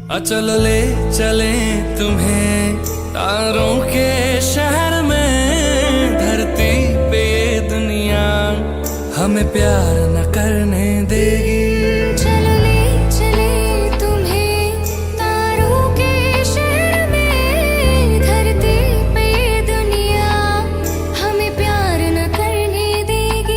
चल ले चले तुम्हें तारों के शहर में, धरती पे ये दुनिया हमें प्यार न करने देगी। चल ले चले तुम्हें तारों के शहर में, धरती पे ये दुनिया हमें प्यार न करने देगी।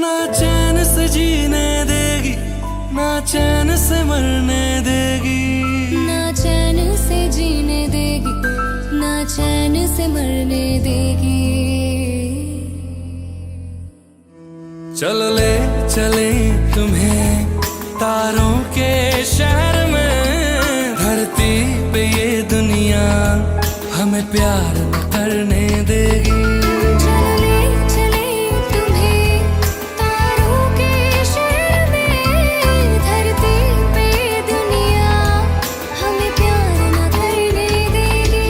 ना चैन से जीने देगी, ना चैन से मरने देगी। ना चैन से जीने देगी, ना चैन से मरने देगी। चल ले चले तुम्हें तारों के शहर में, धरती पे ये दुनिया हमें प्यार न करने देगी। चल ले चले तुम्हें तारों के शहर में, धरती पे ये दुनिया हमें प्यार न करने देगी।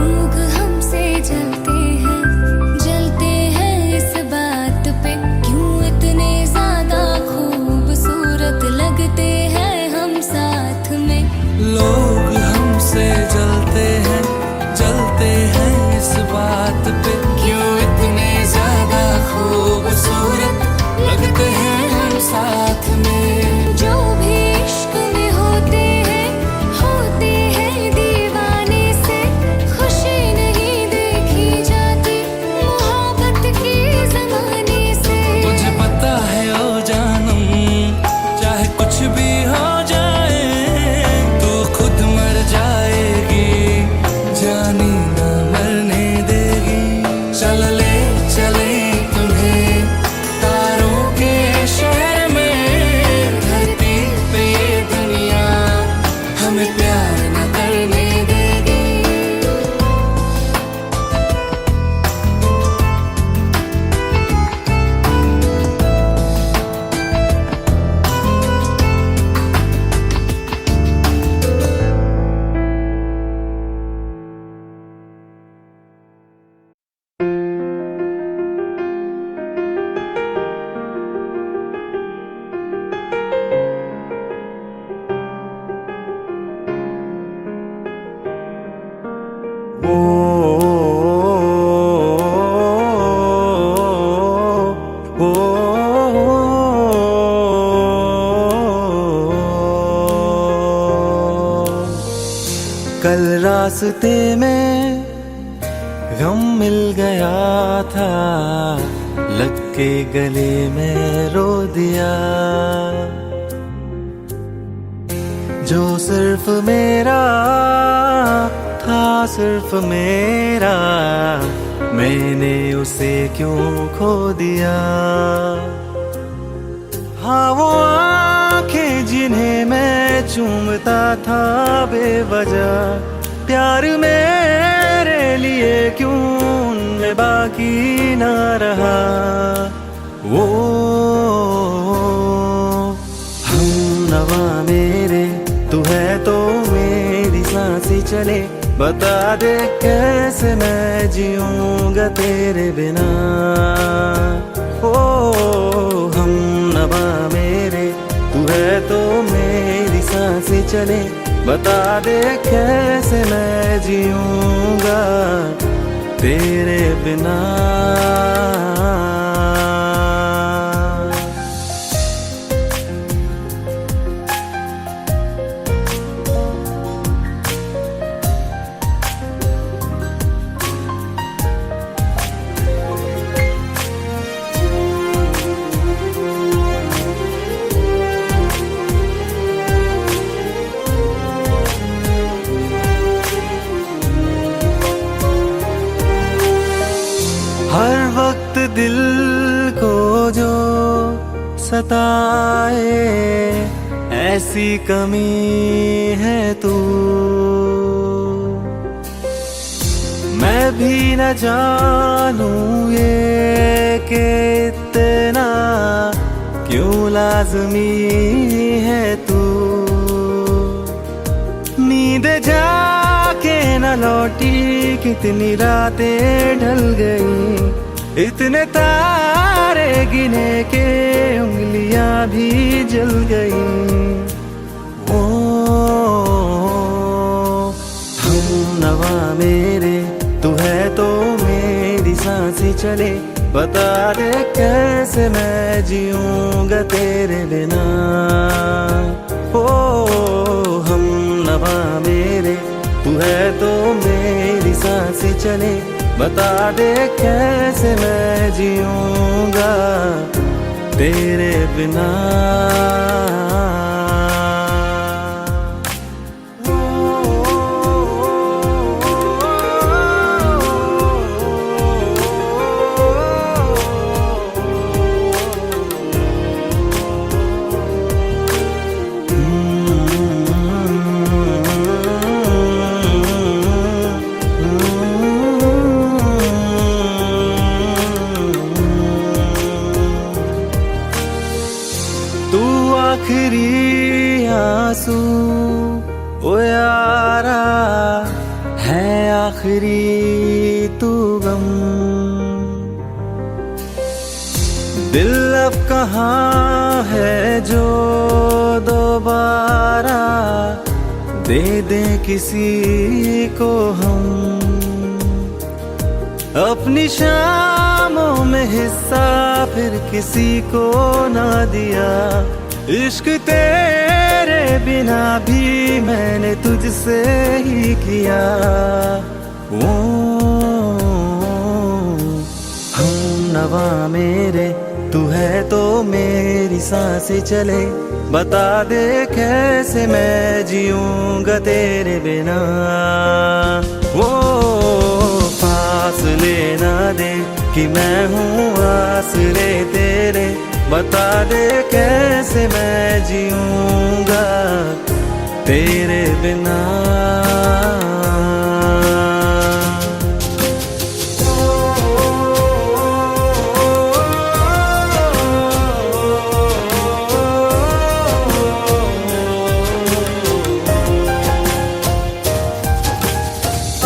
लोग हमसे जलते हैं इस बात पे, क्यों इतने ज्यादा खूबसूरत लगते हैं हम साथ में। लोग हमसे जलते हैं इस बात पे, क्यों इतने ज्यादा खूबसूरत लगते हैं हम साथ में। जो भी इश्क में होते हैं दीवाने से, खुशी नहीं देखी जाती मोहब्बत के जमाने से। मुझे पता है ओ जानम, चाहे कुछ भी हो जाए, तू खुद मर जाएगी, जानी न मरने देगी। चल ले चले तुम्हें तारों के शहर में, धरती पे ये दुनिया हमें प्यार न करने देगी। कल रास्ते में गम मिल गया था, लग के गले में रो दिया। जो सिर्फ मेरा था, सिर्फ मेरा, मैंने उसे क्यों खो दिया। हाँ वो आंखें जिन्हें मैं चूमता था बेवजह, प्यार मेरे लिए क्यों उनमें बाकी ना रहा। वो हम नवा मेरे, तू है तो मेरी सांसें चले, बता दे कैसे मैं जीऊंगा तेरे बिना। ओ हम नवा मेरे, तू है तो मेरी सांसें चले, बता दे कैसे मैं जीऊंगा तेरे बिना। हर वक्त दिल को जो सताए ऐसी कमी है तू। मैं भी न जानूं ये कि इतना क्यों लाज़मी है तू। नींद जाके न लौटी कितनी रातें ढल गई, इतने तारे गिने के उंगलियां भी जल गई। ओ हम नवा मेरे तू है तो मेरी सांसें चले, बता दे कैसे मैं जीऊंगा तेरे बिना। ओ हम नवा मेरे तू है तो मेरी सांसें चले, बता दे कैसे मैं जीऊंगा तेरे बिना। आखिरी आंसू ओ यारा है, आखिरी तू गम। दिल अब कहाँ है जो दोबारा दे दे किसी को हम। अपनी शामों में हिस्सा फिर किसी को ना दिया, इश्क तेरे बिना भी मैंने तुझसे ही किया। ओ हम नवा मेरे तू है तो मेरी सांसें चले, बता दे कैसे मैं जीऊंगा तेरे बिना। वो फासले ना दे कि मैं हूँ आसरे तेरे, बता दे कैसे मैं जीऊंगा तेरे बिना।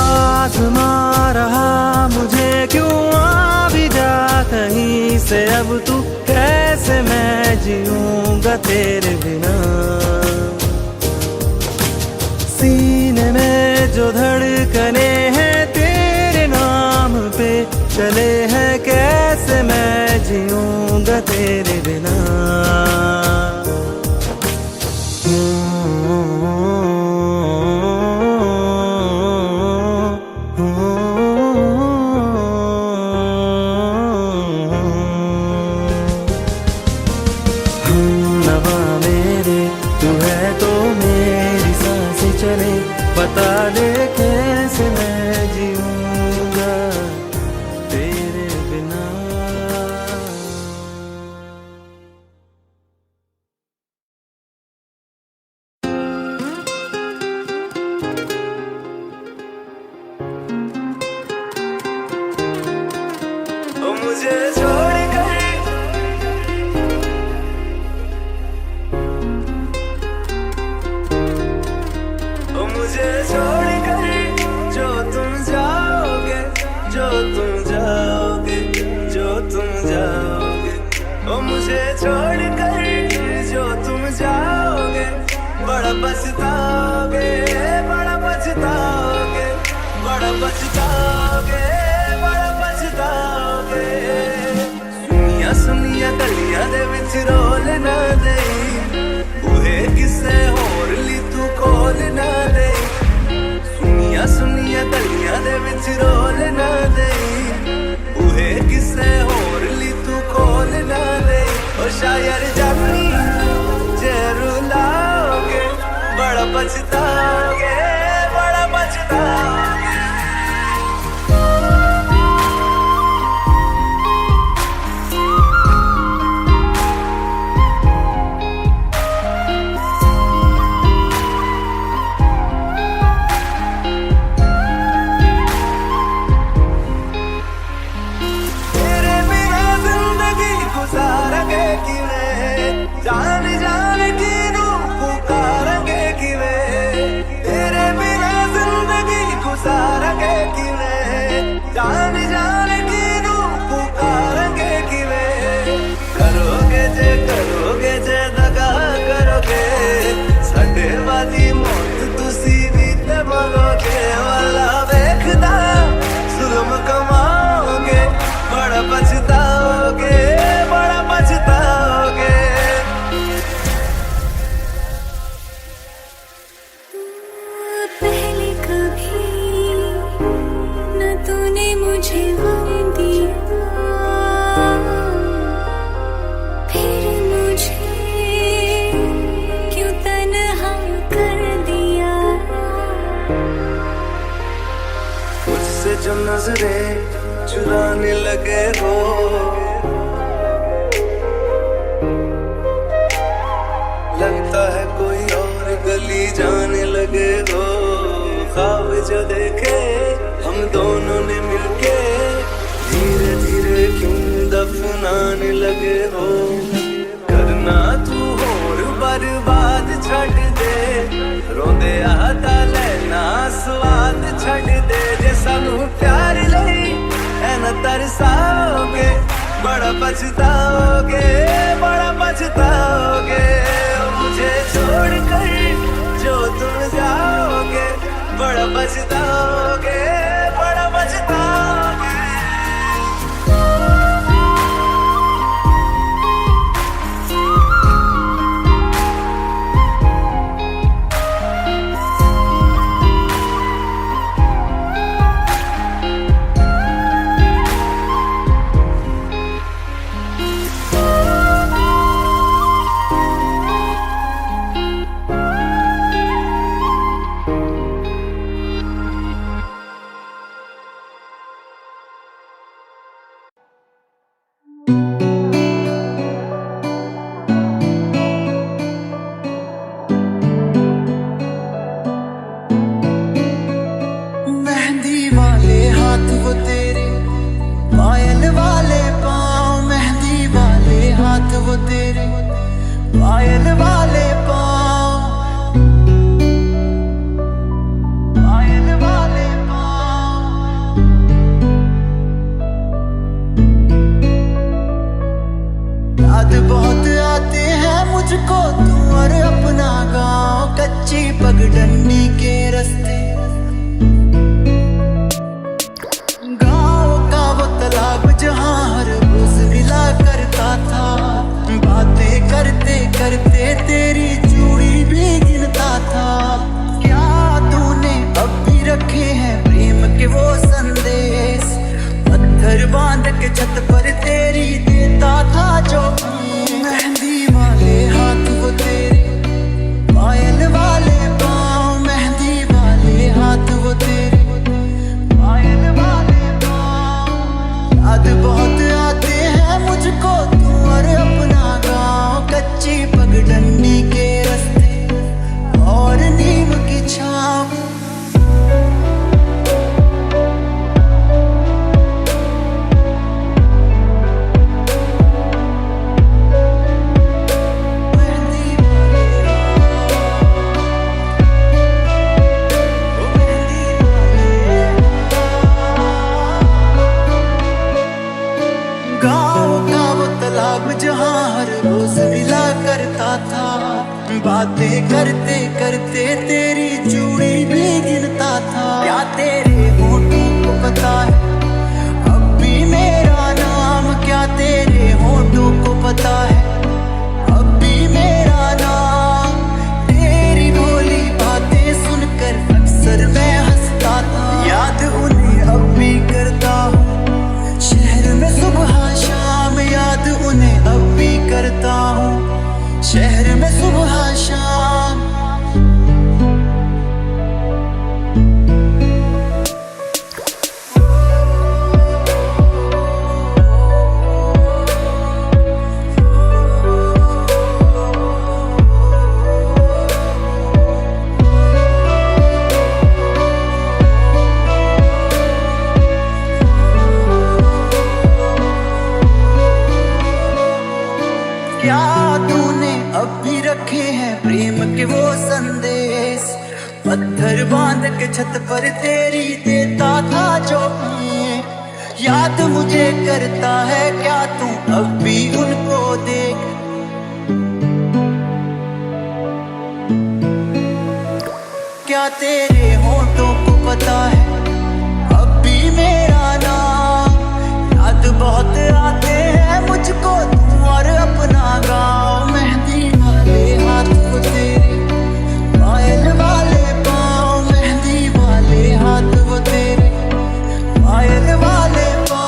आज़मा रहा मुझे क्यों आ भी जा कहीं से, अब तू कैसे मैं जीऊंगा तेरे बिना। सीने में जो धड़कने हैं तेरे नाम पे चले हैं, कैसे मैं जीऊंगा तेरे बिना। बता दे कैसे मैं जीऊंगा तेरे बिना। ओ मुझे छोड़ कर मुझे छोड़कर जो तुम जाओगे, जो तुम जाओगे, जो तुम जाओगे। ओ मुझे छोड़कर जो तुम जाओगे, बड़ा पछताओगे, बड़ा पछताओगे, बड़ा पछताओगे, बड़ा पछताओगे। सुनिया सुनिया गलियां दे विच रोल ना दे, बूहे किसे होर ली तू खोल ना दे। सुनिया सुनिया गलियां दे विच रोल ना दे, बूहे किसे होर ली तू खोल ना दे। ओ शायर जानी जे रुलाओगे, बड़ा पछताओगे, बड़ा पछताओगे। लगे हो। लगता है कोई और गली जाने लगे हो। ख्वाब जो देखे हम दोनों ने मिलके, धीरे धीरे क्यों दफनाने लगे हो। करना तू होर बर्बाद छड़ दे, रोंदे आता लेना स्वाद छड़ दे। जे सानू प्यार लई है न तरसाओगे, बड़ा पछताओगे, बड़ा पछताओगे। मुझे छोड़ कर जो तुम जाओगे, बड़ा पछताओगे, बड़ा पछताओगे। पायल वाले पाँव, पायल वाले पाँव। याद बहुत आते हैं मुझको तू और अपना गाँव, कच्ची पगडंडी के रास्ते, गाँव का वो तालाब जहाँ हर रोज मिला करता था। बातें करते करते तेरी चूड़ी भी गिनता था। क्या तूने अब भी रखे हैं प्रेम के वो संदेश, पत्थर बांध के छत पर तेरी देता था जो। मेहंदी वाले हाथ वो तेरे, पायल वाले पाँव, मेहंदी वाले हाथ वो तेरे, पायल वाले पाँव। याद बहुत आते हैं मुझको तू और अपना गाँव, कच्ची पगडंडी के रास्ते और नीम की छाँव। जहाँ हर रोज मिला करता था। बातें करते करते तेरी चूड़ी भी गिनता था। क्या तेरे होठों को पता है अब भी मेरा नाम, क्या तेरे होठों को पता है अब भी मेरा नाम। तेरी भोली बातें सुनकर अक्सर मैं हंसता था। याद उन्हें अब भी करता हूँ शहर में सुबह शाम, याद उन्हें अब भी करता हूँ शहर में सुबह शाम। क्या तूने अब भी रखे हैं प्रेम के वो संदेश, पत्थर बांध के छत पर तेरी देता था जो। याद मुझे करता है क्या तू अब भी उनको देख। क्या तेरे होठों को पता है अब भी मेरा नाम। याद बहुत आते हैं मुझको तू और अपना गाँव, मेहंदी वाले हाथ को तेरे, पायल वाले पाँव, मेहंदी वाले हाथ वो तेरे, पायल वाले पाँव।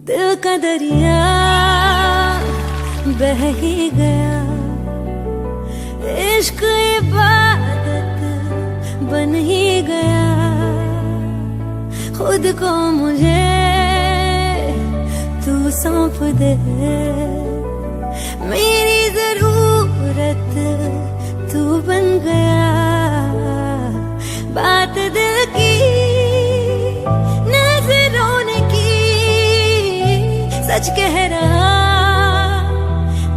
दिल का दरिया बह ही गया, इश्क इबादत बन ही गया। खुद को मुझे तू सौंप दे, मेरी जरूरत तू बन गया। बात दिल की नजरों ने की, सच कह रहा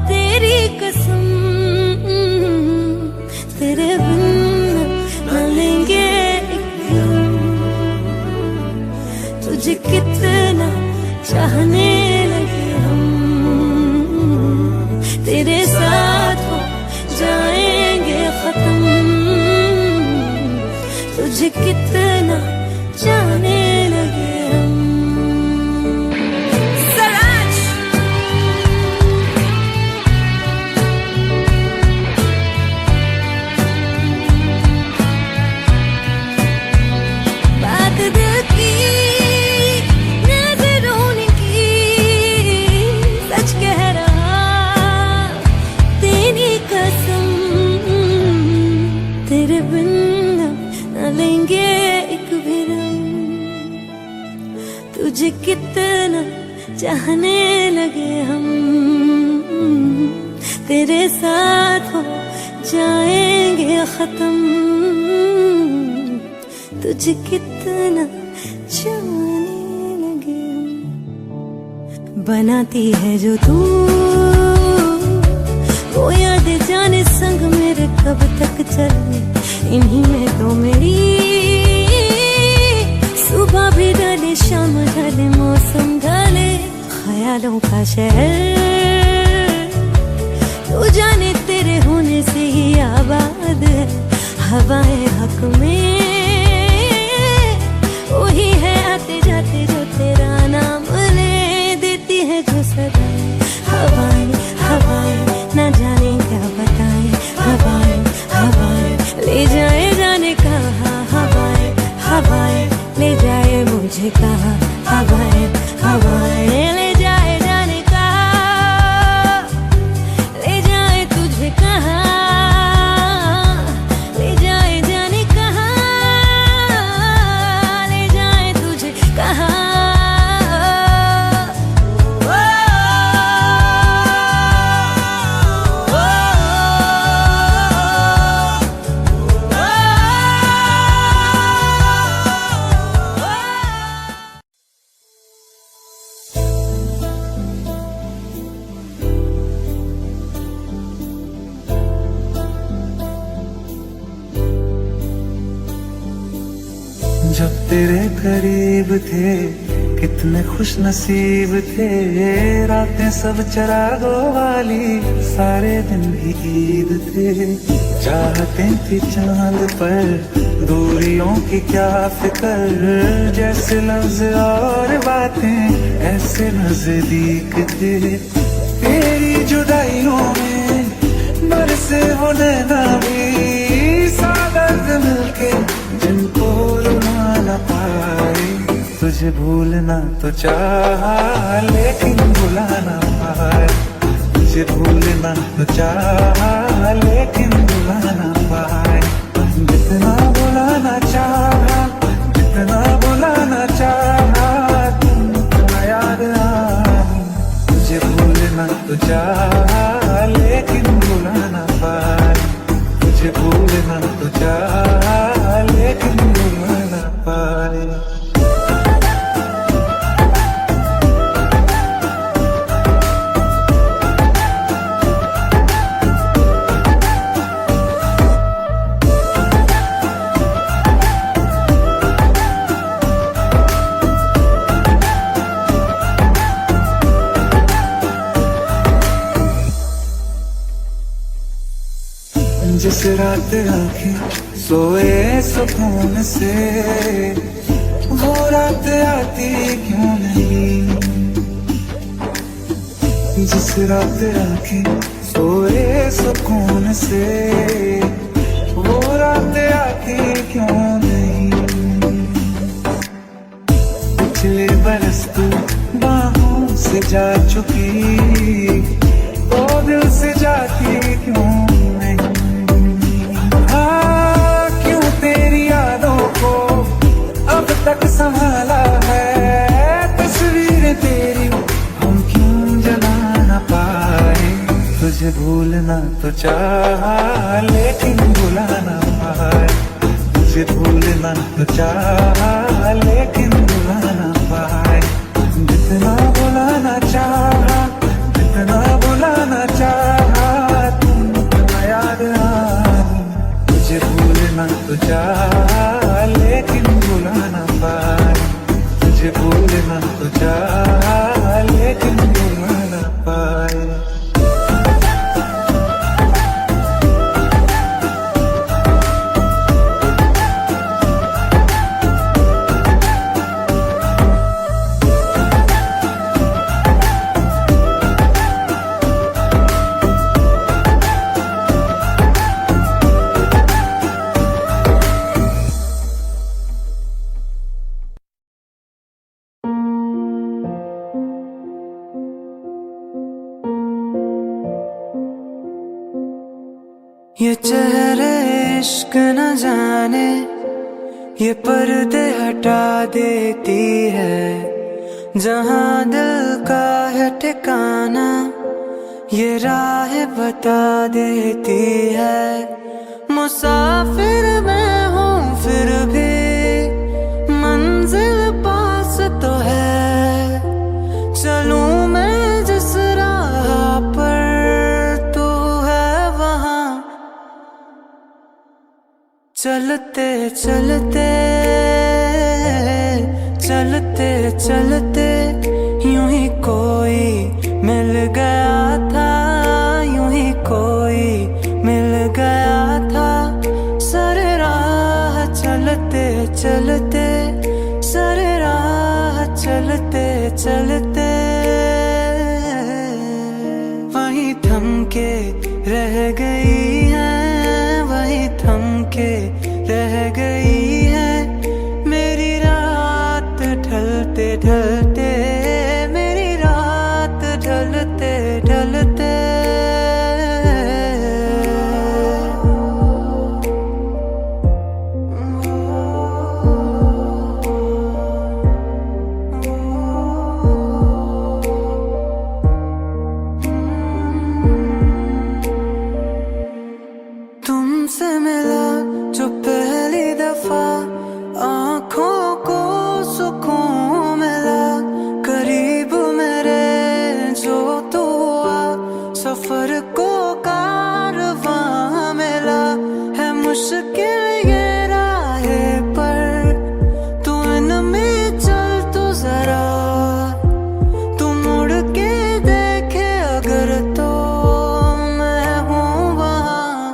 तेरी कसम, तेरे बिन न लेंगे एक दम। तुझे कितना चाहने लगे हम, तेरे साथ हो जाएंगे खत्म। तुझे कितना चाहने लगे हम। बात दिल की नजरों ने की, सच कह रहा तेरी कसम, तेरे बिन न लेंगे एक भी दम। तुझे कितना चाहने लगे हम, तेरे साथ हो जाएंगे खत्म। तुझे कितना चाहने लगे हम। बनाती है जो तू वो याद जाने संग मेरे कब तक चले, इन्हीं में तो मेरी सुबह भी ढले शाम ढले मौसम ढले। ख्यालों का शहर तू जाने तेरे होने से ही आबाद है। हवाएं हक में वही है आते जाते जो तेरा नाम ले देती है जो सदा। हवाएं हवाएं न जाने क्या बताएं, हवाएं हवाएं ले जाए जाने कहाँ। हवाएं हवाएं ले जाए मुझे कहाँ, हवाएं हवाएं ले जाए जाने कहाँ। ले जाए तुझे कहाँ, ले जाए जाने कहाँ, ले जाए तुझे कहाँ। जब तेरे करीब थे कितने खुश नसीब थे, रातें सब चरागों वाली सारे दिन भी ईद थे। चाहते थी चांद पर दूरियों की क्या फिक्र, जैसे लफ्ज और बातें ऐसे नजदीक थे। तेरी जुदाइयों में बरसे वो नैना भी सादर्द मिलके जिनको रुला न पाए। तुझे भूलना तो चाहा लेकिन भुला न पाए, तुझे भूलना तो चाहा लेकिन भुला न पाए। जितना भुलाना चाहा, जितना भुलाना चाहा, तुम याद आई। तुझे भूलना तो चाहा लेकिन भुला न पाए, तुझे भूलना तो चाहा लेकिन भुला न पाए। जिस रात आंखें सोए सुकून से, वो रात आती क्यों नहीं। जिस रात आंखें सोए सुकून से, वो रात आती क्यों नहीं। पिछले बरस तू बाहों से जा चुकी तो दिल से जाती क्यों नहीं। हाँ क्यों तेरी यादों को अब तक संभाला है, तस्वीर तेरी हम क्यों जला ना पाए। तुझे भूलना तो चाहा लेकिन भुला ना पाए, तुझे भूलना तो चाहा लेकिन भुला ना पाए। जितना भुलाना चाहा, जितना भुलाना चाहा, तुम इतना याद आई। तुझे भूलना तो चाहा लेकिन भुला ना पाए, तुझे भूलना तो चाहा लेकिन भुला ना पाए। ये चेहरे इश्क न जाने ये पर्दे हटा देती है, जहाँ दिल का है ठिकाना ये राह बता देती है। मुसाफिर मैं हूँ फिर भी मंजिल पास तो है, चलूं मैं जिस राह पर तू है वहाँ। चलते चलते चलते चलते यूं ही कोई मिल गया था, यूं ही कोई मिल गया था। सारे राह चलते चलते, सारे राह चलते चलते वहीं थम के रह गई है, वहीं थम के रह गई है मेरी रात ढलते ढलते, मेरी रात ढलते ढलते। तुमसे मिला जो पहली दफा आँखों को सुकून मिला, करीब मेरे जो तू हुआ सफर को कारवां मिला। है मुश्किल ये राहे पर तू इनमें चल तो जरा, तू मुड़ के देखे अगर तो मैं हूँ वहाँ।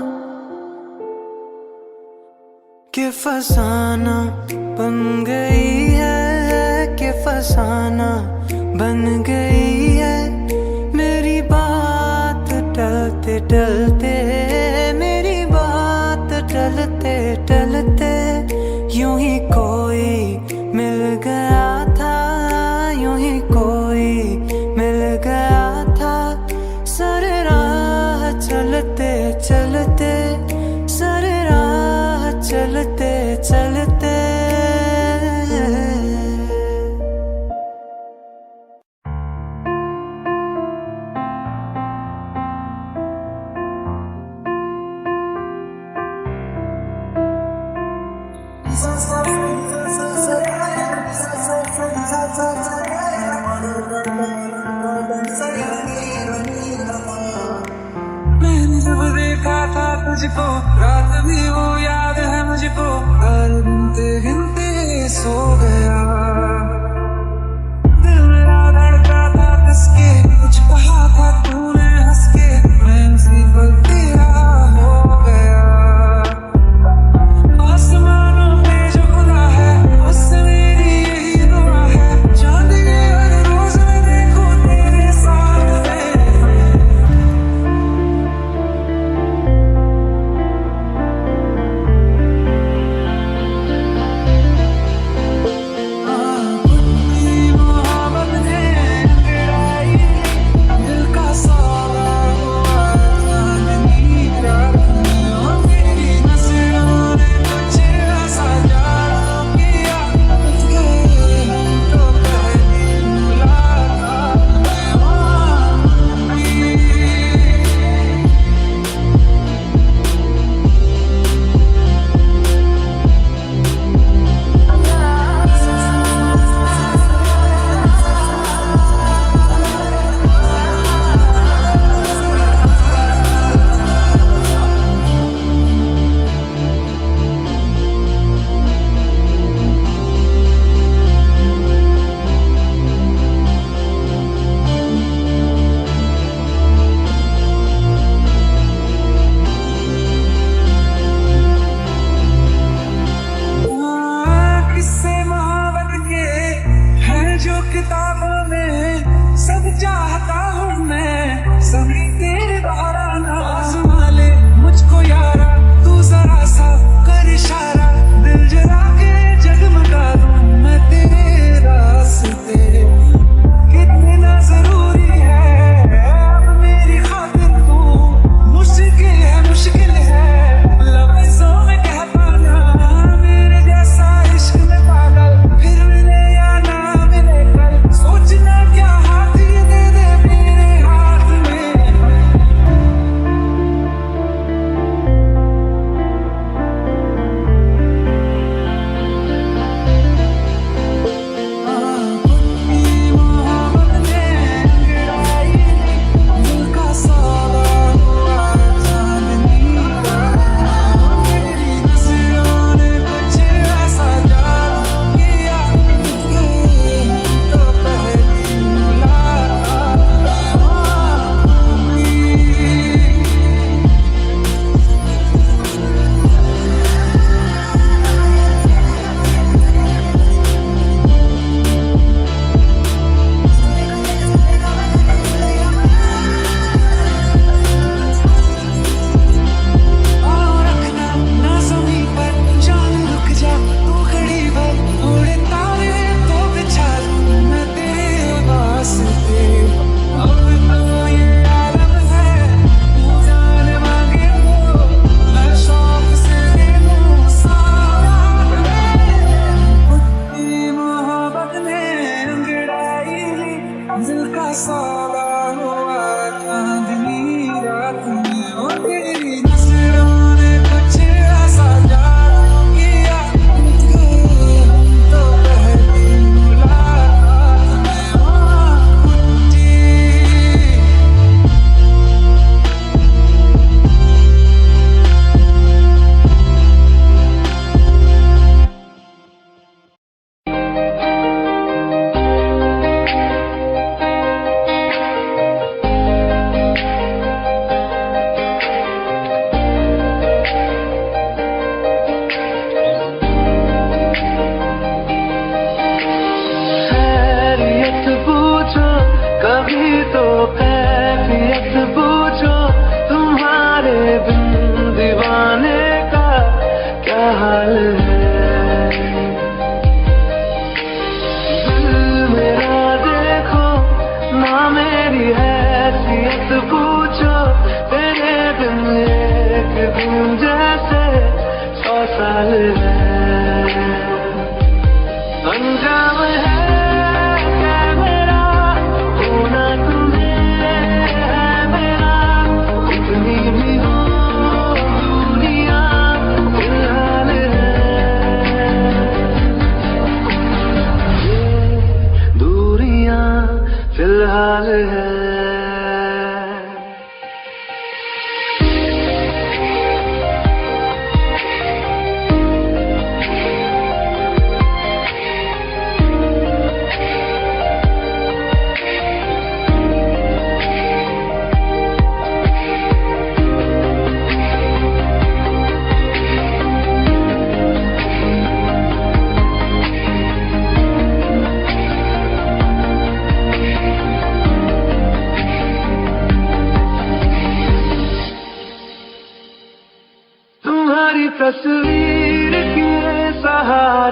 कि फसाना बन गई है, कि फसाना बन गई है मेरी बात टलते टलते, मेरी बात टलते टलते। यूं ही कोई मिल गया था, यूं ही कोई मिल गया था। सारे राह चलते चलते, सारे राह चलते चलते। मैंने जब देखा था तुझको रात भी वो याद है मुझको, हर गिनते गिनते सो गया। दिल मेरा धड़का था किसके, कुछ कहा था तूने हंस के, मैं उसी पल तेरा हो गया। आसमानों में जो खुदा है उससे मेरी यही दुआ है, चांद के हर रोज मैं देखूं तेरे साथ में।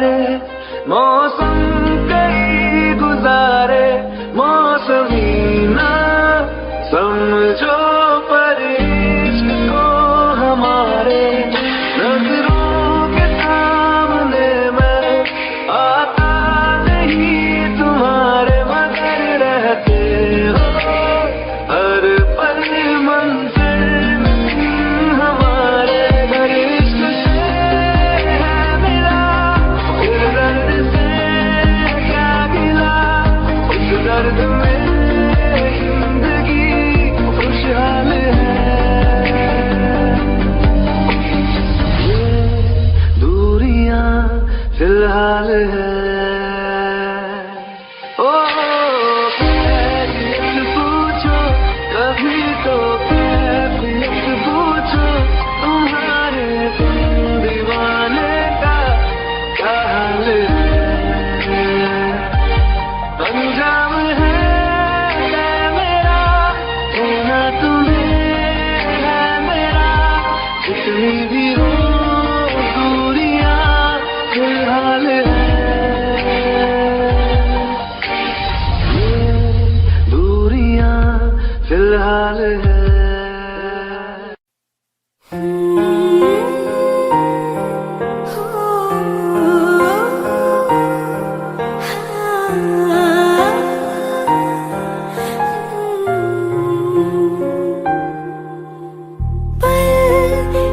हारे, मौसम कई गुजारे, मौसमी ना समझो पर इश्क को हमारे। नजरों के सामने मैं आता नहीं तुम्हारे, मगर रहते हो हर पल मंजिल हमारे। घर इश्क से है मिला, फिर दर्द से क्या गिला, इस दर्द में जिंदगी खुशहाल है। ये दूरियां फिलहाल है। ओ कैफियत पूछो कभी तो, कैफियत पूछो तुम्हारे दीवाने का क्या हाल है। अंजाम है मेरा होना तुम्हें है मेरा, जितनी भी हो दूरियां फिलहाल है। ये दूरियां फिलहाल है।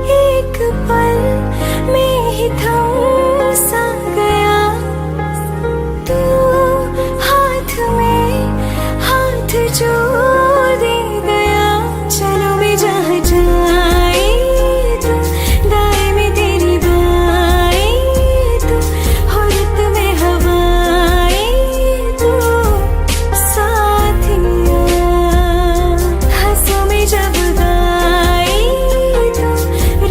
एक पल में ही थम सा गया, तू हाथ में हाथ जो दे गया। चलो मैं जहाँ जाए तू, दाएं में तेरी बाएं तू, औरत में हवाएं तू, साथिया हंसों में जब गाए तू,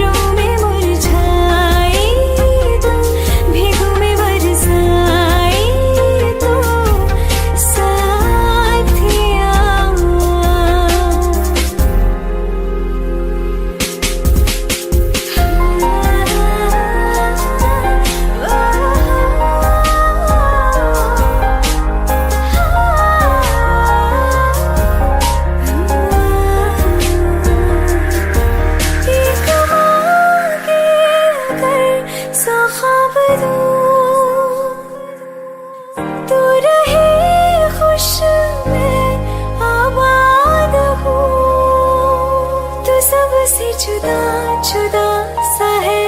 रो में मुरझाए तू, भीगू में बरसाए तू, साथिया। एक मांगे अगर सौ ख्वाब दूं, तू रहे खुश मैं आबाद हूँ। तू सबसे जुदा जुदा सा है,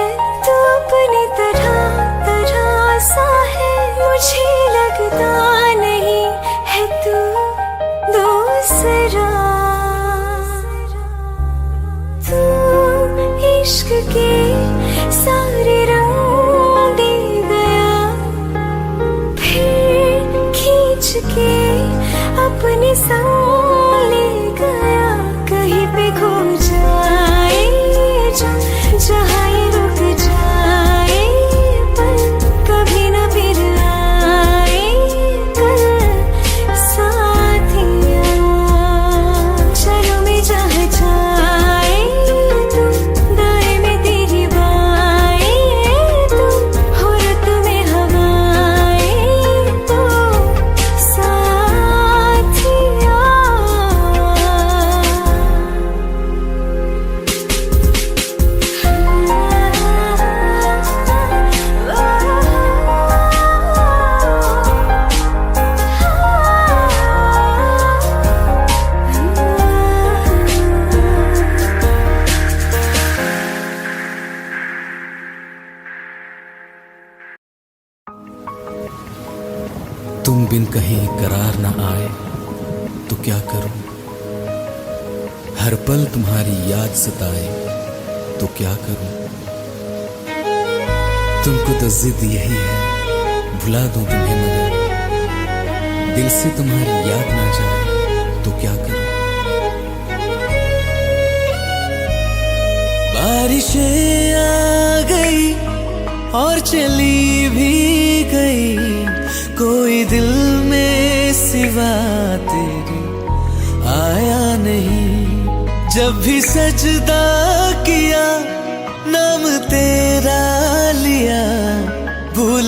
तू अपनी तरह तरह सा है। मुझे लगता नहीं है तू दूसरा। तू इश्क के सारे रंग दे गया, फिर खींच के अपने संग ले गया। कहीं पे खो जाए जो, जहाँ ये रुक जाए पर कभी न फिर आए कल, साथिया। चलो मैं जहाँ जाए तू, दाएं में तेरी बाएं तू, औरत में हवाएं तू, साथिया। तुम बिन कहीं करार न आए तो क्या करूं, हर पल तुम्हारी याद सताए तो क्या करूं। तुमको तो जिद यही है भुला दूं तुम्हें, मगर दिल से तुम्हारी याद ना जाए तो क्या करूं। बारिशें आ गई और चली भी गई, कोई दिल में सिवा तेरे आया नहीं। जब भी सजदा किया नाम तेरा लिया, भूल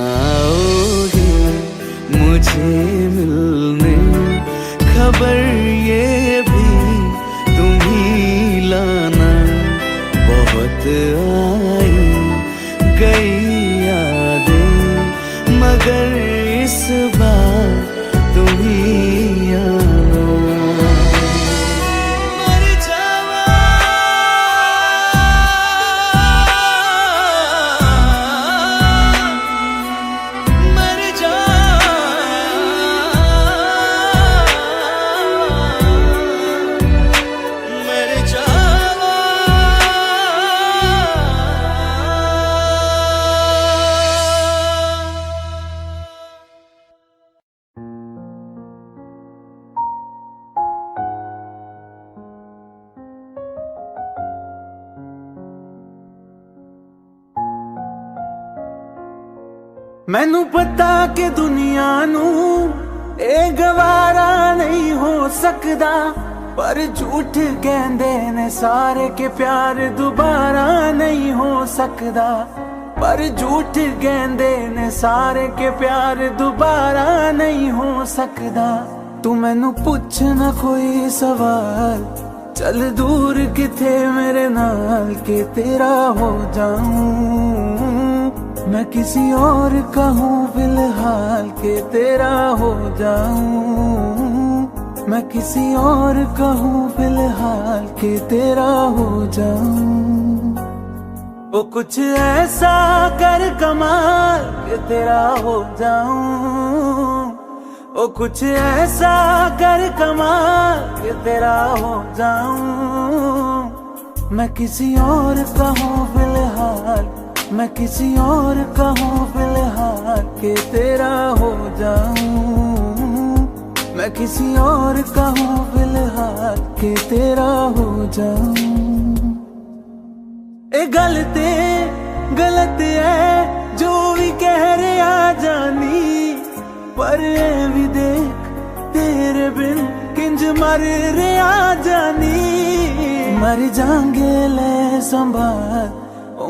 आओगे मुझे मिलने, खबर ये भी तुम ही लाना। बहुत आई गई यादें, मगर इस बार तुम ही आना। मर जावा, मर जावा, मर जावा। मैनू पता कि दुनिया नू ए गवारा नहीं हो सकदा, पर झूठ कहंदे ने सारे के प्यार दोबारा नहीं हो सकदा। पर झूठ कहंदे ने सारे के प्यार दोबारा नहीं हो सकदा। तू मैनू पुछ ना कोई सवाल, चल दूर किथे मेरे नाल के तेरा हो जाऊं। मैं किसी और का हूँ फिलहाल के तेरा हो जाऊं। मैं किसी और का हूँ फिलहाल के तेरा हो जाऊं। वो कुछ ऐसा कर कमाल के तेरा हो जाऊं। वो कुछ ऐसा कर कमाल के तेरा हो जाऊं। मैं किसी और का हूँ फिलहाल, मैं किसी और का हूँ फिलहाल के तेरा हो जाऊं। मैं किसी और का हूँ फिलहाल के तेरा हो जाऊं। ए गलत है जो भी कह रहे आ जानी, पर ए भी देख तेरे बिन किंज मर रहे आ जानी। मर जाएंगे ले संभाल,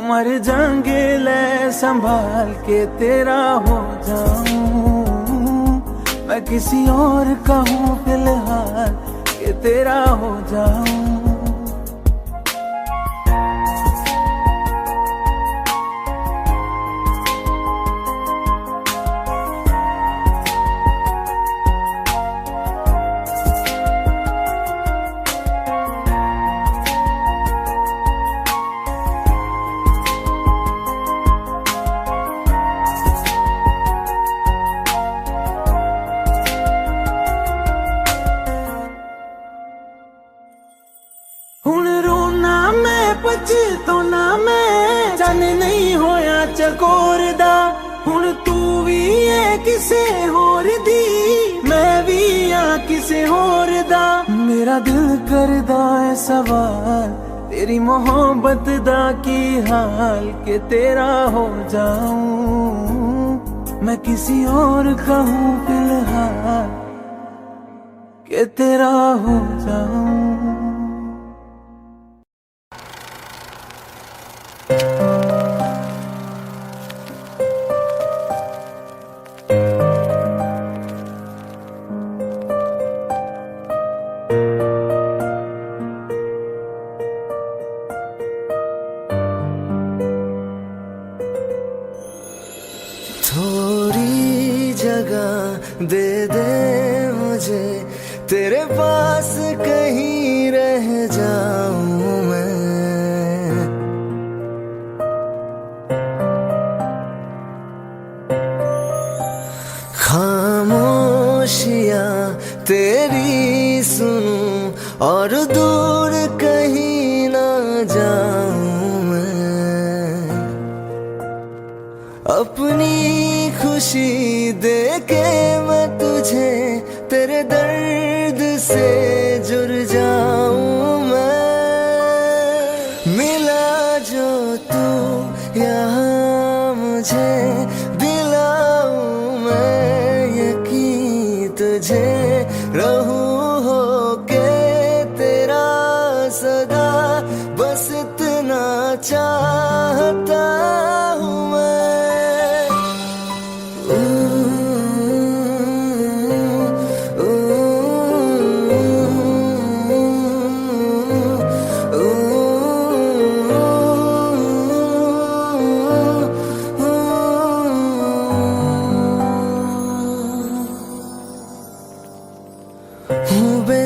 मर जाएंगे ले संभाल के तेरा हो जाऊं। मैं किसी और का हूँ फिलहाल के तेरा हो जाऊं। पछताना मैं जाने नहीं होया चकोर दा। हुण तू भी है किसे होर दी, मैं भी हाँ किसे होर दा। मेरा दिल करदा है सवाल, तेरी मोहब्बत दा की हाल के तेरा हो जाऊं। मैं किसी और का हूँ फिलहाल के तेरा हो जाऊं। थोड़ी जगह दे दे मुझे, तेरे पास कहीं रह जाऊं मैं। खामोशियां तेरी सुनूं और दूर कहीं ना जाऊं मैं। अपनी खुशी देके मैं तुझे तेरे दर्द से जुड़ जाऊं मैं। मिला जो तू यहाँ मुझे दिलाऊं मैं यकीन तुझे, रहूं होके तेरा सदा, बस इतना चाहता हूँ मैं।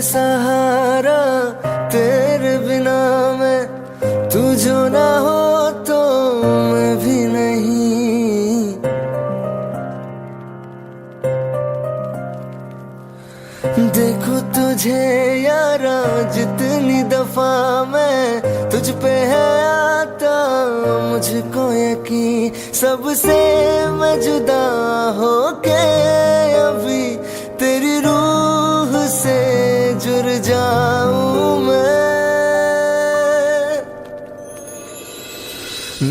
बेसहारा तेरे बिना मैं, तू जो ना हो तो मैं भी नहीं। देखो तुझे यारा जितनी दफा मैं तुझ पे है आता, मुझको यकीन सबसे मैं जुदा हो के अभी तेरी रूह से जुड़ जाऊं मैं।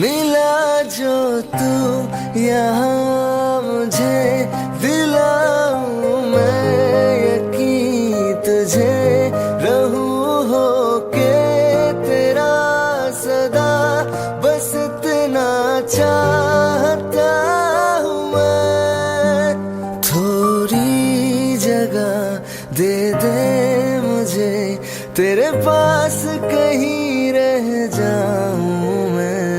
मिला जो तू यहाँ मुझे दिलाऊं मैं यकीन तुझे रहूं हो के तेरा सदा, बस इतना चाहता हूँ मैं। थोड़ी जगह दे दे मुझे तेरे पास कहीं रह जाऊं मैं।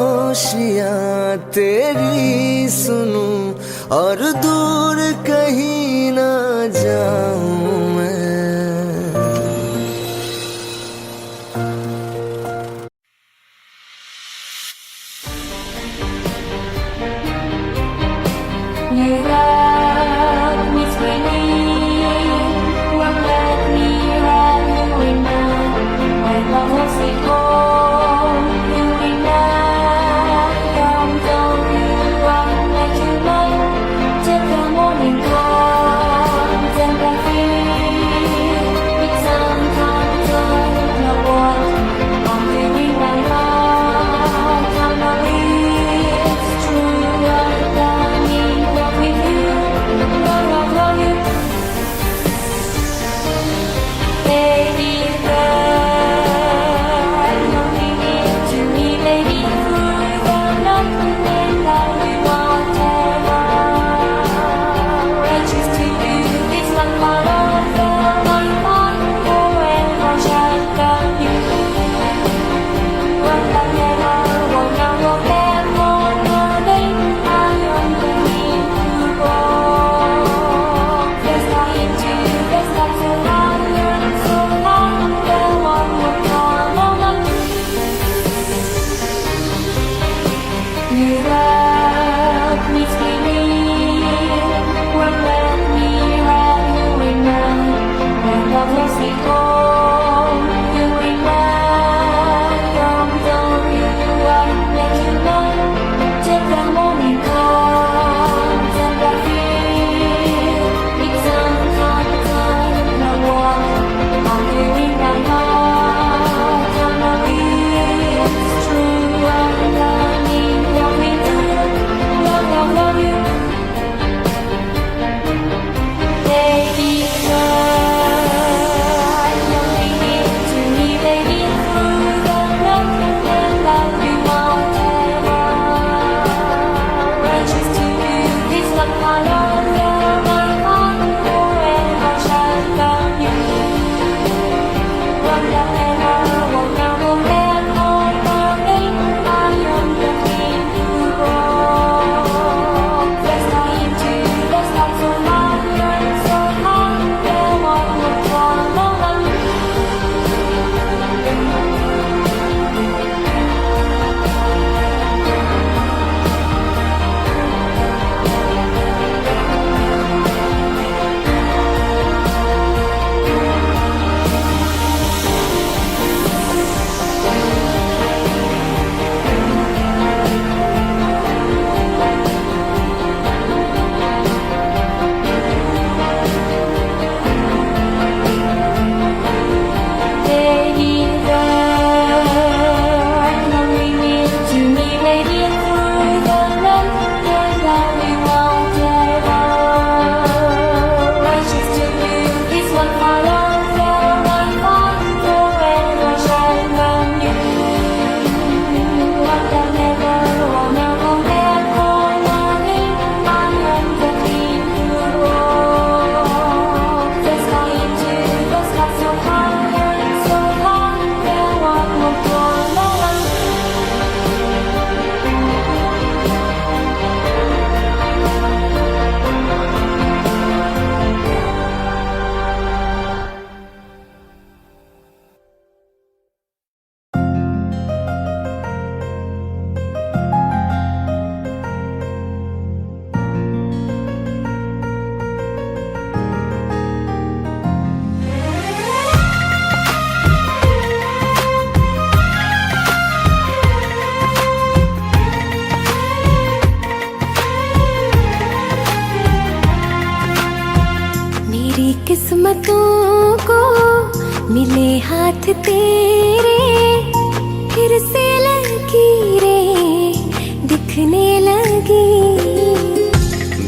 खामोशियाँ तेरी सुनूं और दूर कहीं ना जाऊं मैं। You got me swinging, won't let me run you in now. When my hopes they go, you and I don't you run like you know. Till the morning comes and I feel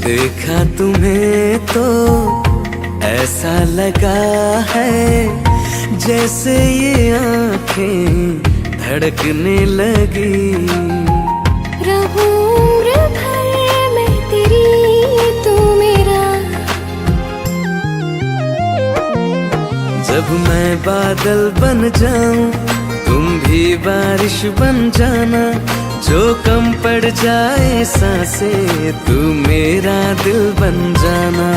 देखा तुम्हें तो ऐसा लगा है जैसे ये आंखें धड़कने लगी। रहूं उम्र भर मैं तेरी तू मेरा। जब मैं बादल बन जाऊं तुम भी बारिश बन जाना, जो कम पड़ जाए सांसें तू मेरा दिल बन जाना।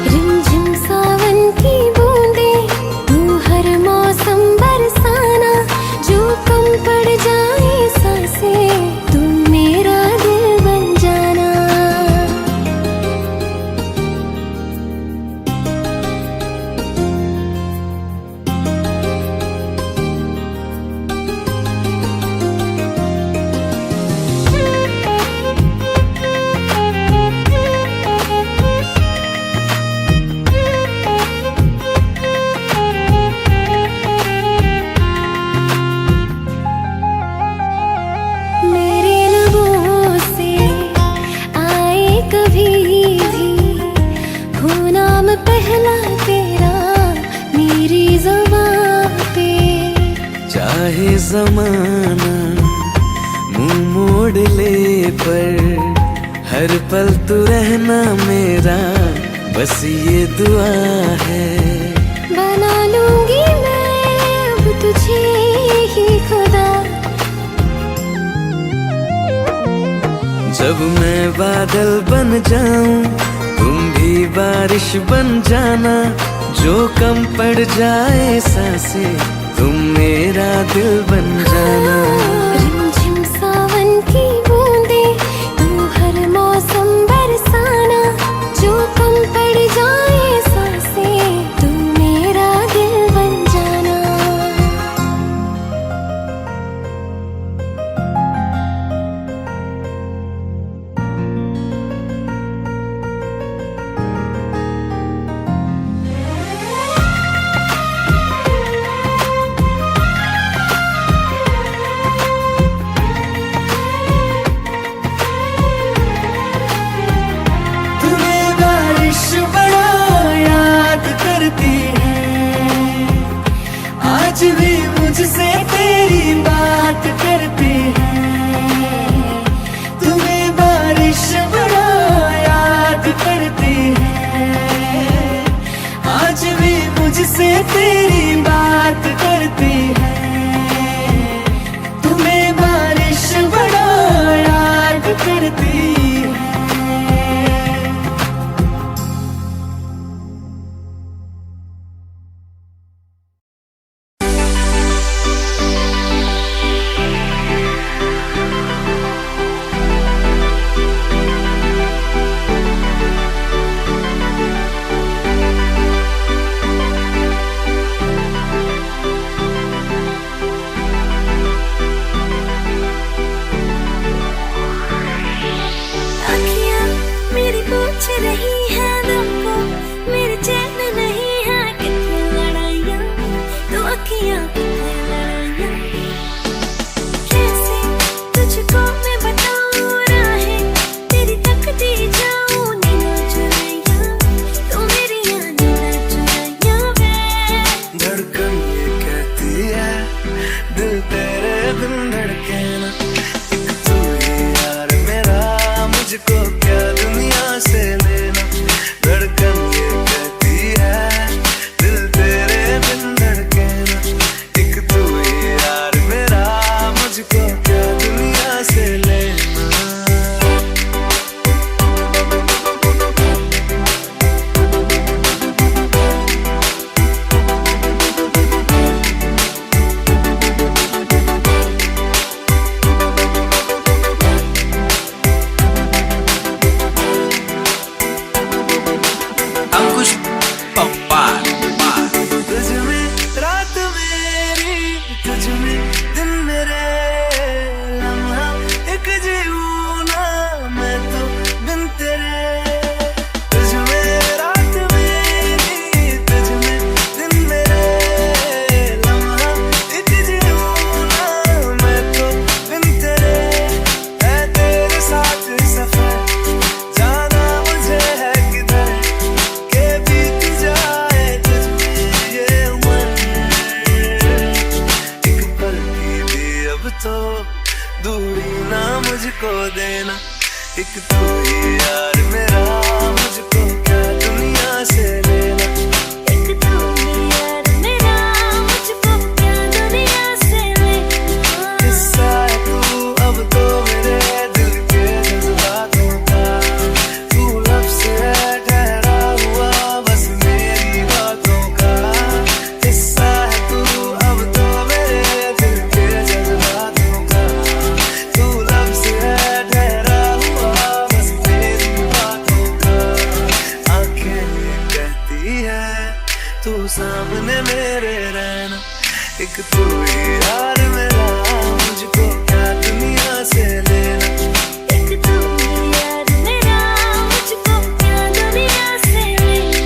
रिमझिम सावन की बूंदे तू हर मौसम बरसाना, जो कम पड़ जाए सांसें तू मेरा दिल बन जाना। मेरे लबों से आए कभी भी हो नाम पहला तेरा मेरी ज़ुबां पे। चाहे जमाना मुंह मोड़ ले पर हर पल तू रहना मेरा, बस ये दुआ है। बना लूंगी मैं अब तुझे ही खुदा। जब मैं बादल बन जाऊं तुम भी बारिश बन जाना, जो कम पड़ जाए सांसें तुम मेरा दिल बन जाना। रिमझिम सावन की बूंदे तू हर मौसम बरसाना, जो कम पड़ जाए सांसें तू मेरा दिल बन जाना। तुम्हें बारिश बड़ा याद करती है, आज भी मुझसे तेरी बात करती है। तुम्हें बारिश बड़ा याद करती है, आज भी मुझसे तेरी बात करती है। तुम्हें बारिश बड़ा याद करती है। अखियाँ मेरी पूछ रही है दिल को, मेरे चैन नहीं है कितनी लड़ाइयाँ, तो अखियाँ कितनी लड़ाइयाँ। कैसे तुझको मैं बताऊँ राहें तेरी तकती जाऊँ नींद चुराइयाँ, तो मेरी नींद चुराइयाँ वे। धड़कन ये कहती है दिल तेरे बिन धड़के ना, एक तू ही यार मेरा, मुझको क्या दुनिया से लेना। धड़कन ये कहती है दिल तेरे बिन धड़के ना, एक तू ही यार मेरा, मुझको क्या दुनिया से लेना। अंकुश पप्पार। तुझ में रात मेरी, तुझ में दिन मेरे, लम्हा एक दूरी ना मुझको देना, एक तू ही यार मेरा, मुझको क्या दुनिया से लेना। एक तू ही यार मेरा, मुझको क्या दुनिया से लेना। हिस्सा है तू अब तो मेरे दिल के जज्बातों का, तू लफ्ज़ है ठहरा हुआ बस मेरी बातों का। हिस्सा है तू अब तो मेरे दिल के जज्बातों का, तू लफ्ज़ है ठहरा हुआ बस मेरी बातों का। आंखें ये कहती है तू सामने मेरे रहना, एक तू ही यार मेरा, मुझको क्या दुनिया से लेना। एक तू ही यार मेरा, मुझको क्या दुनिया से लेना।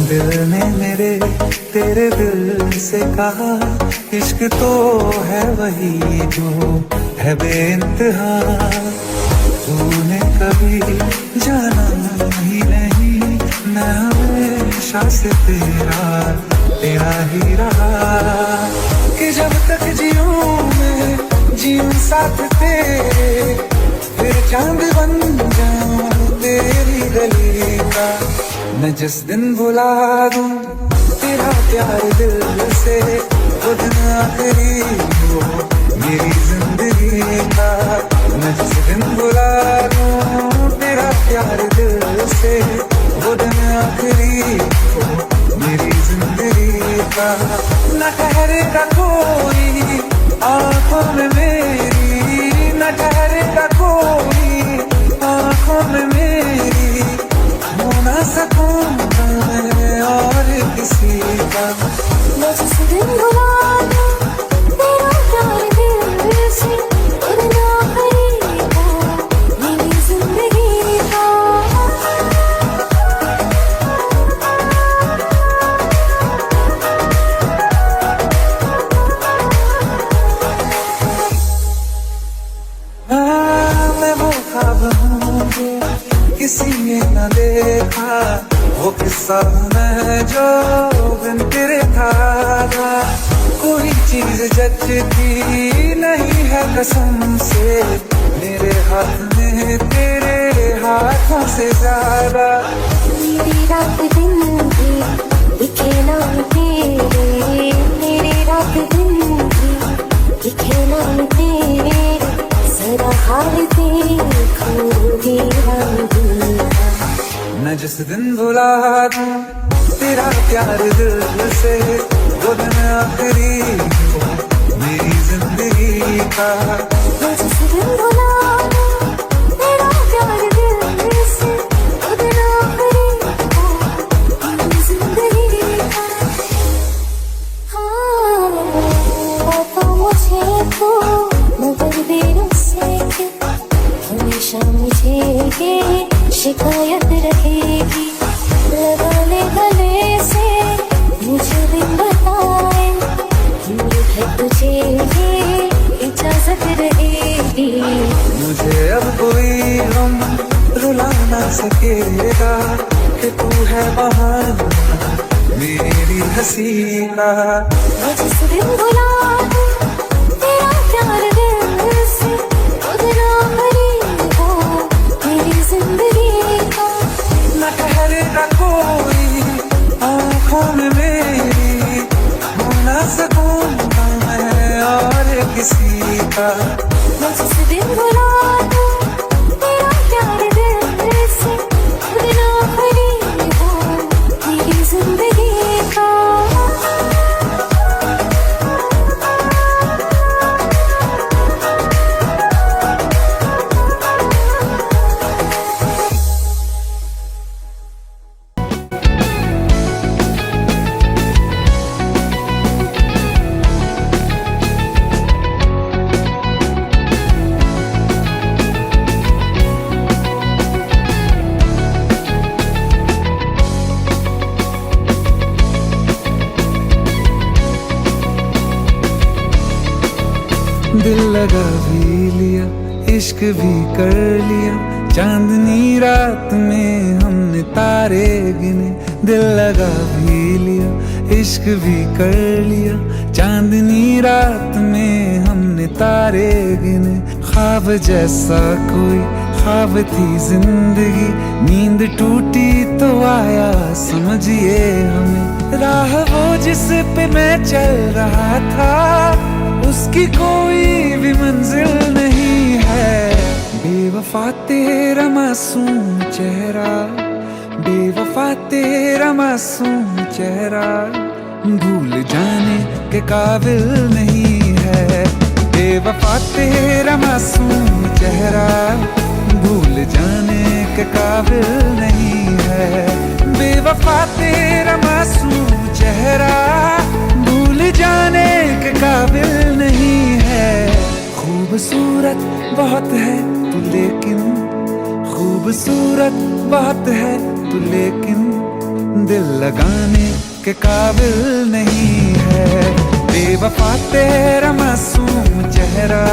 दिल ने मेरे तेरे दिल से कहा, इश्क तो है वही जो है बेइंतहा। तूने कभी जाना ही नहीं, मैं हमेशा से तेरा ही रहा। कि जब तक जीऊं मैं जीऊं साथ तेरे, फिर चांद बन जाऊं तेरी गली का। मैं जिस दिन भुला दूं तेरा प्यार दिल से, वो दिन आखिरी हो मेरी जिंदगी का। मैं जिस दिन भुला दूं तेरा प्यार दिल से, वो दिन आखिरी हो मेरी जिंदगी का। न ठहरेगा कोई आंखों में मेरी, न ठहरेगा कोई आंखों में मेरी, हो ना सकूंगा मैं और किसी का। मैं जिस दिन भुला दूं तेरा प्यार दिल से, वो दिन आखिरी हो मेरी जिंदगी का। मैं वो ख्वाब हूँ जो किसी ने न देखा, वो किस्सा मैं जो बिन तेरे था। कोई चीज जचती नहीं है कसम से, मेरे हाथ में तेरे हाथों से ज्यादा। मेरी रात दिन भी दिखे नाम तेरे, मेरी रात दिन भी दिखे नाम तेरे। जरा हाल देखो दीवाना। मैं जिस दिन भुला दूं तेरा प्यार दिल से, वो दिन आखिरी हो मेरी जिंदगी का। मैं जिस दिन भुला दूं तेरा प्यार दिल से, वो दिन आखिरी हो मेरी जिंदगी का। हाँ, पापा मुझे तो मगर देरों से हमेशा मुझे ये शिकायत रहेगी। लगा ले गले से मुझे दिन बताए, दूर है तुझे ये इजाजत रहेगी। मुझे अब कोई गम रुला ना सकेगा, कि तू है बहाना मेरी हंसी का। मैं जिस दिन भुला दूं तेरा प्यार दिल से, वो दिन आखिरी हो मेरी जिंदगी का। न ठहरेगा कोई आंखों में मेरी, हो ना सकूंगा मैं और किसी का। मैं जिस दिन भुला दूं तेरा प्यार दिल से, वो दिन आखिरी हो मेरी जिंदगी का। दिल लगा भी लिया, इश्क भी कर लिया, चांदनी रात में हमने तारे गिने। दिल लगा भी लिया, इश्क भी कर लिया, चांदनी रात में हमने तारे गिने। ख्वाब जैसा कोई ख्वाब थी जिंदगी, नींद टूटी तो आया समझिए हमें। राह वो जिस पे मैं चल रहा था, उसकी कोई भी मंजिल नहीं है। बेवफा तेरा मासूम चेहरा, बेवफा तेरा मासूम चेहरा, भूल जाने के काबिल नहीं है। बेवफा तेरा मासूम चेहरा, भूल जाने के काबिल नहीं है। बेवफा तेरा मासूम चेहरा, भूल जाने के काबिल नहीं है। खूबसूरत बहुत है तू लेकिन, खूबसूरत बहुत है तू लेकिन, दिल लगाने के काबिल नहीं है। बेवफा तेरा मासूम चेहरा,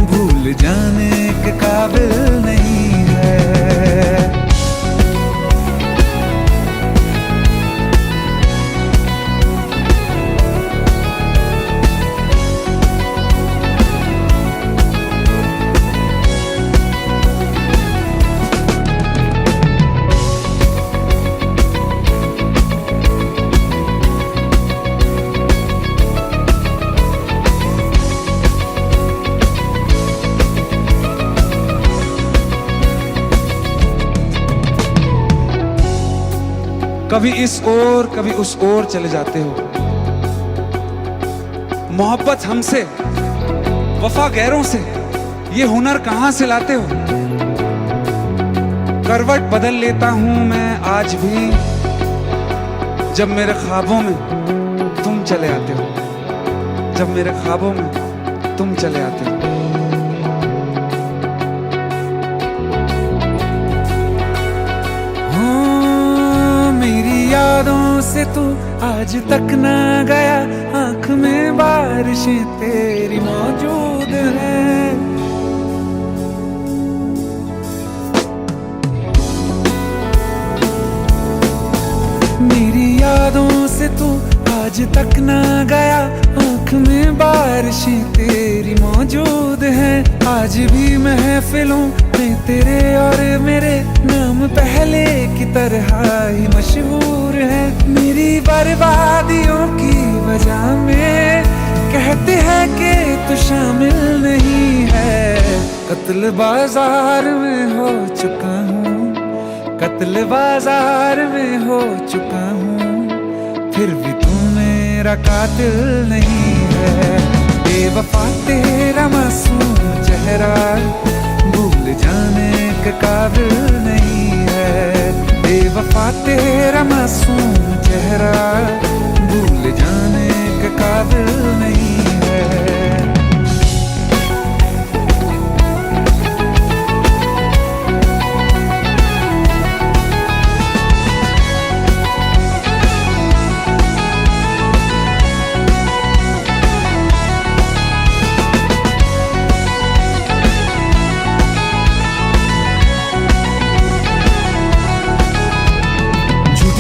भूल जाने के काबिल नहीं है। कभी इस ओर कभी उस ओर चले जाते हो। मोहब्बत हमसे, वफा गैरों से, ये हुनर कहां से लाते हो। करवट बदल लेता हूं मैं आज भी, जब मेरे ख्वाबों में तुम चले आते हो, जब मेरे ख्वाबों में तुम चले आते हो। यादों से तू आज तक ना गया, आंख में बारिशें तेरी मौजूद हैं। मेरी यादों से तू आज तक ना गया, आंख में बारिशें तेरी मौजूद हैं। आज भी महफिलों में तेरे और मेरे नाम पहले की तरह ही मशहूर है। मेरी बर्बादियों की वजह में कहते हैं कि तू शामिल नहीं है। कत्ल बाजार में हो चुका हूँ, कत्ल बाजार में हो चुका हूँ, फिर भी तू मेरा कातिल नहीं है। बेवफा तेरा मासूम चेहरा, भूल जाने के काबिल नहीं है। बेवफा तेरा मासूम चेहरा, भूल जाने के काबिल नहीं है।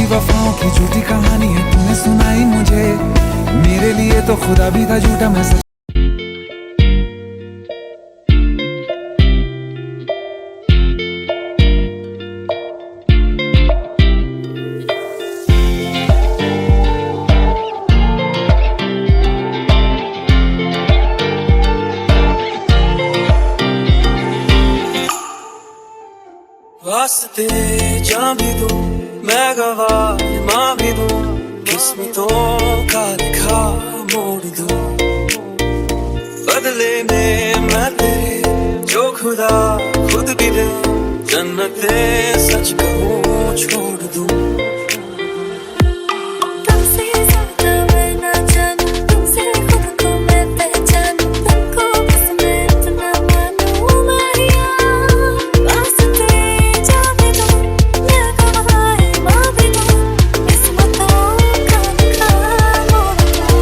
वफाओं की झूठी कहानी है तूने सुनाई मुझे, मेरे लिए तो खुदा भी था झूठा मैं सच। वास्ते जा भी दूं मैं गवाह माँ भी दूं, किस्मतों का लिखा मोड़ दूं। बदले में मैं तेरे जो खुदा खुद भी दे, जन्नते सच कहूँ छोड़ दूं। तुमसे ज्यादा मैं ना जानूं, तुमसे खुद को मैं पहचानूं, तुमको बस मैं इतना मानूं मारिया। वास्ते जा भी दूं मैं गवाह माँ भी दूं, किस्मतों का लिखा मोड़ दूं।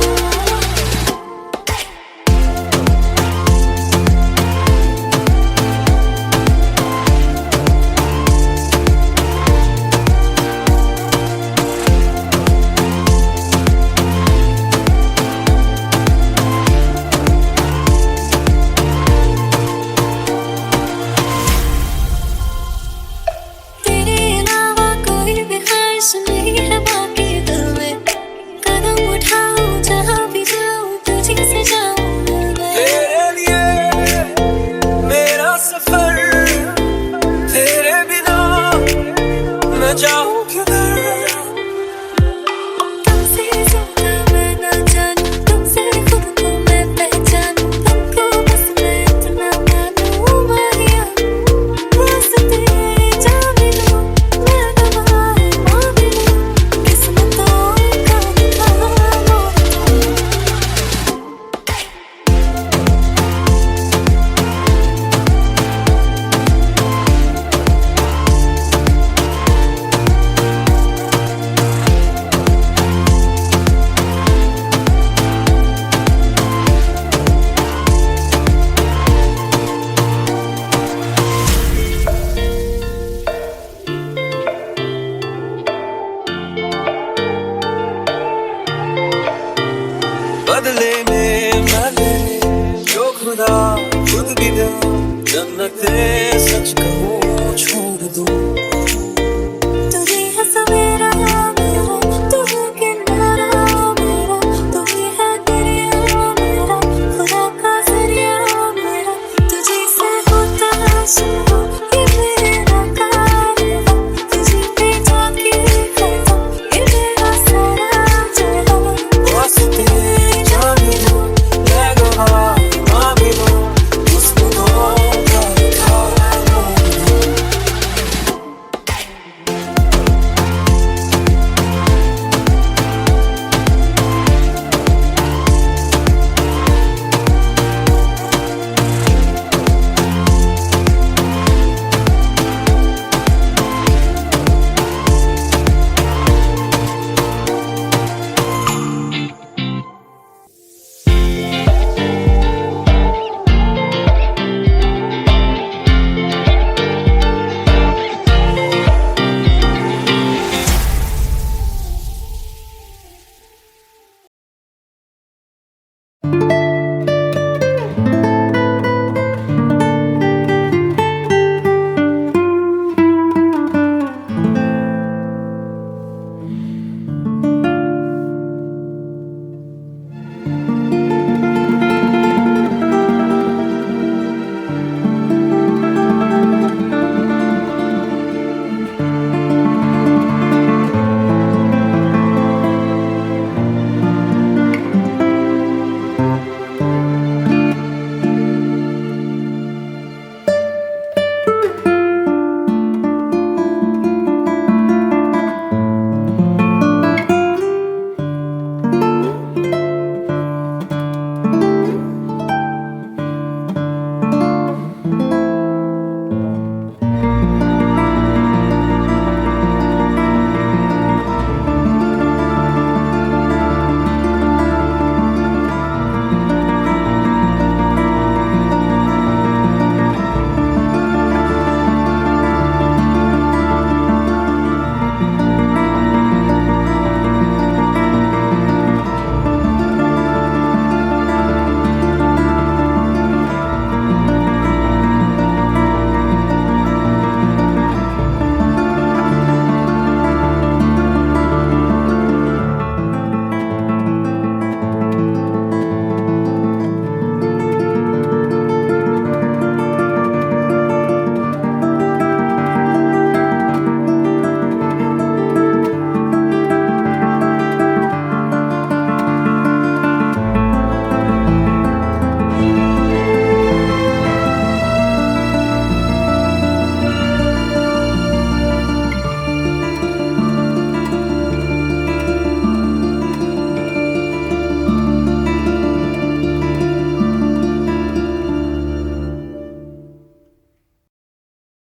मैं जाऊं किधर। तुमसे ज्यादा मैं ना जानूं, तुमसे खुद को मैं पहचानूं, तुमको बस मैं इतना मानूं माहिया। रास्ते जा मिलूं, मैं गवाह माँ मिलूं, किस्मतों का लिखा मोड़ दूं। बदले में मैं तेरे जो खुदा खुद भी दे जन्नतें